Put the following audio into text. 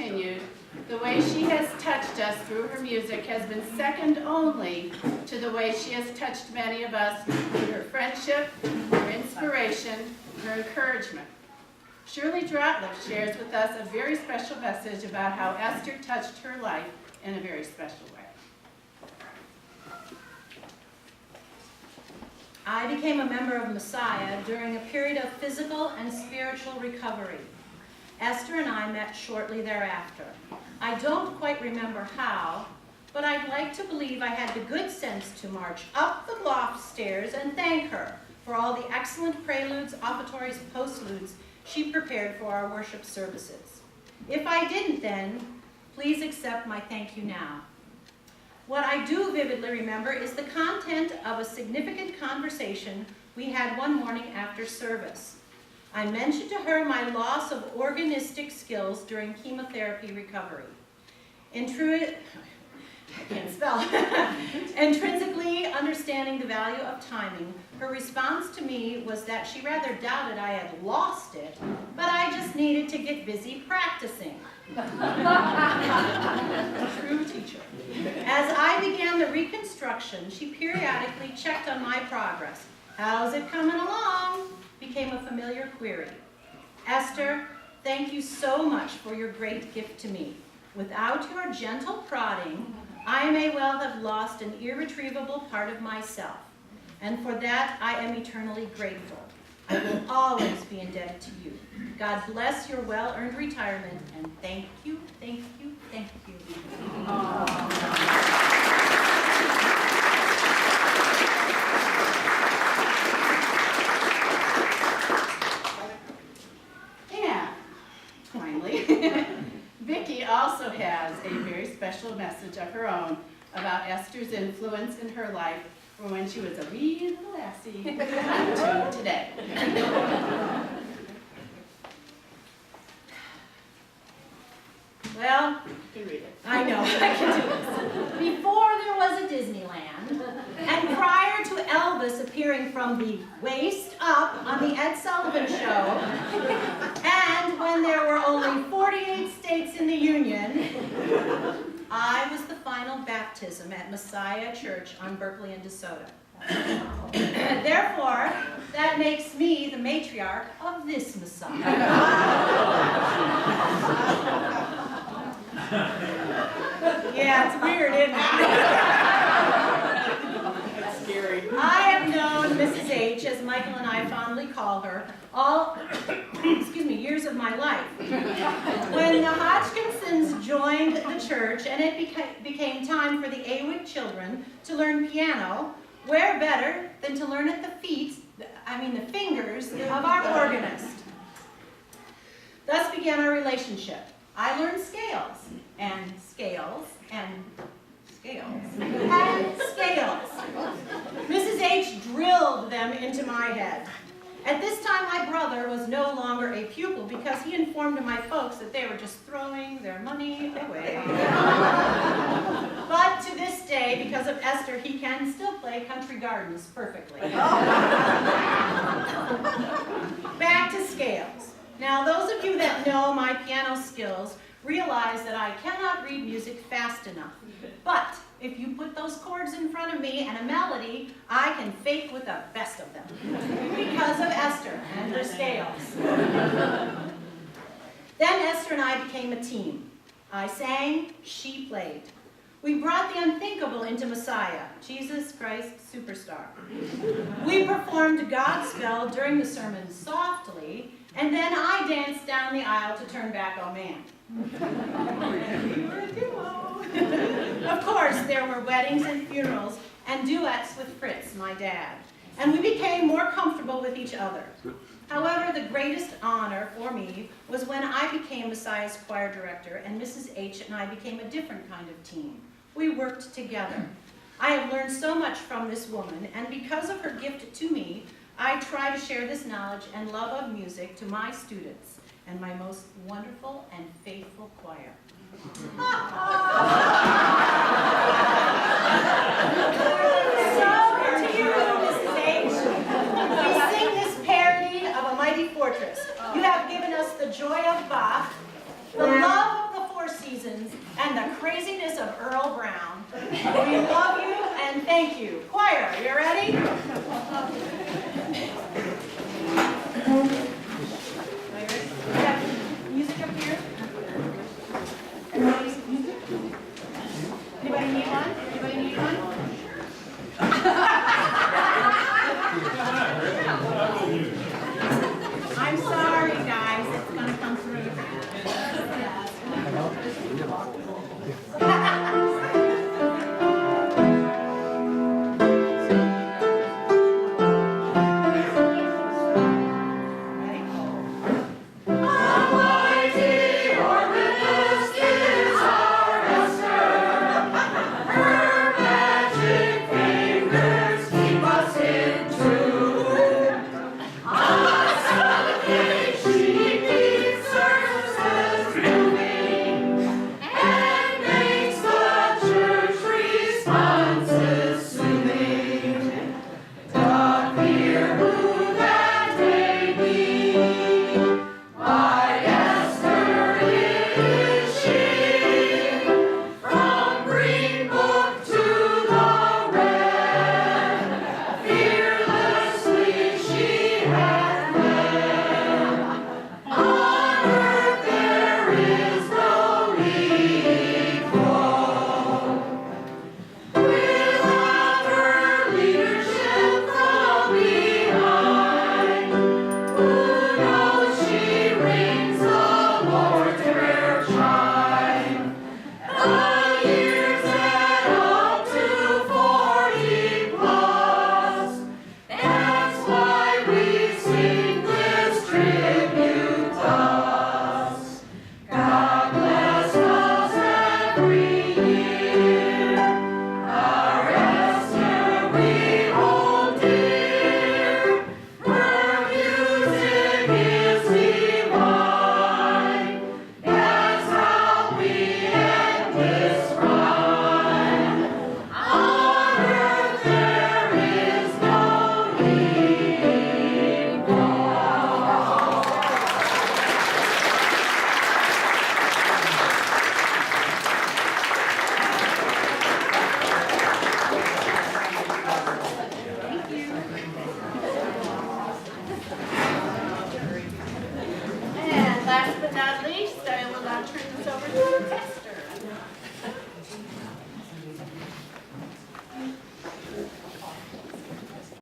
continued, the way she has touched us through her music has been second only to the way she has touched many of us through her friendship, her inspiration, her encouragement. Shirley Drottliff shares with us a very special message about how Esther touched her life in a very special way. I became a member of Messiah during a period of physical and spiritual recovery. Esther and I met shortly thereafter. I don't quite remember how, but I'd like to believe I had the good sense to march up the loft stairs and thank her for all the excellent preludes, offertories, postludes she prepared for our worship services. If I didn't then, please accept my thank you now. What I do vividly remember is the content of a significant conversation we had one morning after service. I mentioned to her my loss of organistic skills during chemotherapy recovery. Intrinsically understanding the value of timing, her response to me was that she rather doubted I had lost it, but I just needed to get busy practicing. True teacher. As I began the reconstruction, she periodically checked on my progress. How's it coming along? Became a familiar query. Esther, thank you so much for your great gift to me. Without your gentle prodding, I may well have lost an irretrievable part of myself, and for that I am eternally grateful. I will always be indebted to you. God bless your well-earned retirement, and thank you, thank you, thank you. And, finally, Vicki also has a very special message of her own about Esther's influence in her life from when she was a wee little lassie to today. Well, You can read it. I know, I can do this. Before there was a Disneyland, and prior to Elvis appearing from the waist up on the Ed Sullivan Show, and when there were only 48 states in the Union, I was the final baptism at Messiah Church on Berkeley and DeSoto. Therefore, that makes me the matriarch of this Messiah. Yeah, it's weird, isn't it? That's scary. I have known Mrs. H, as Michael and I fondly call her, all years of my life. When the Hodgkinsons joined the church and it became time for the Awick children to learn piano, where better than to learn at the fingers of our organist. Thus began our relationship. I learned scales, and scales, and scales, and scales. Mrs. H drilled them into my head. At this time, my brother was no longer a pupil because he informed my folks that they were just throwing their money away. But to this day, because of Esther, he can still play Country Gardens perfectly. Back to scales. Now, those of you that know my piano skills realize that I cannot read music fast enough. But if you put those chords in front of me and a melody, I can fake with the best of them. Because of Esther and her scales. Then Esther and I became a team. I sang, she played. We brought the unthinkable into Messiah, Jesus Christ Superstar. We performed Godspell during the sermon softly, and then I danced down the aisle to Turn Back, Oh Man. We were a duo. Of course, there were weddings and funerals and duets with Fritz, my dad, and we became more comfortable with each other. However, the greatest honor for me was when I became Messiah's choir director and Mrs. H and I became a different kind of team. We worked together. I have learned so much from this woman, and because of her gift to me, I try to share this knowledge and love of music to my students and my most wonderful and faithful choir. So, to you, Mrs. H, we sing this parody of A Mighty Fortress. You have given us the joy of Bach, the love of the Four Thank you. Choir, you ready?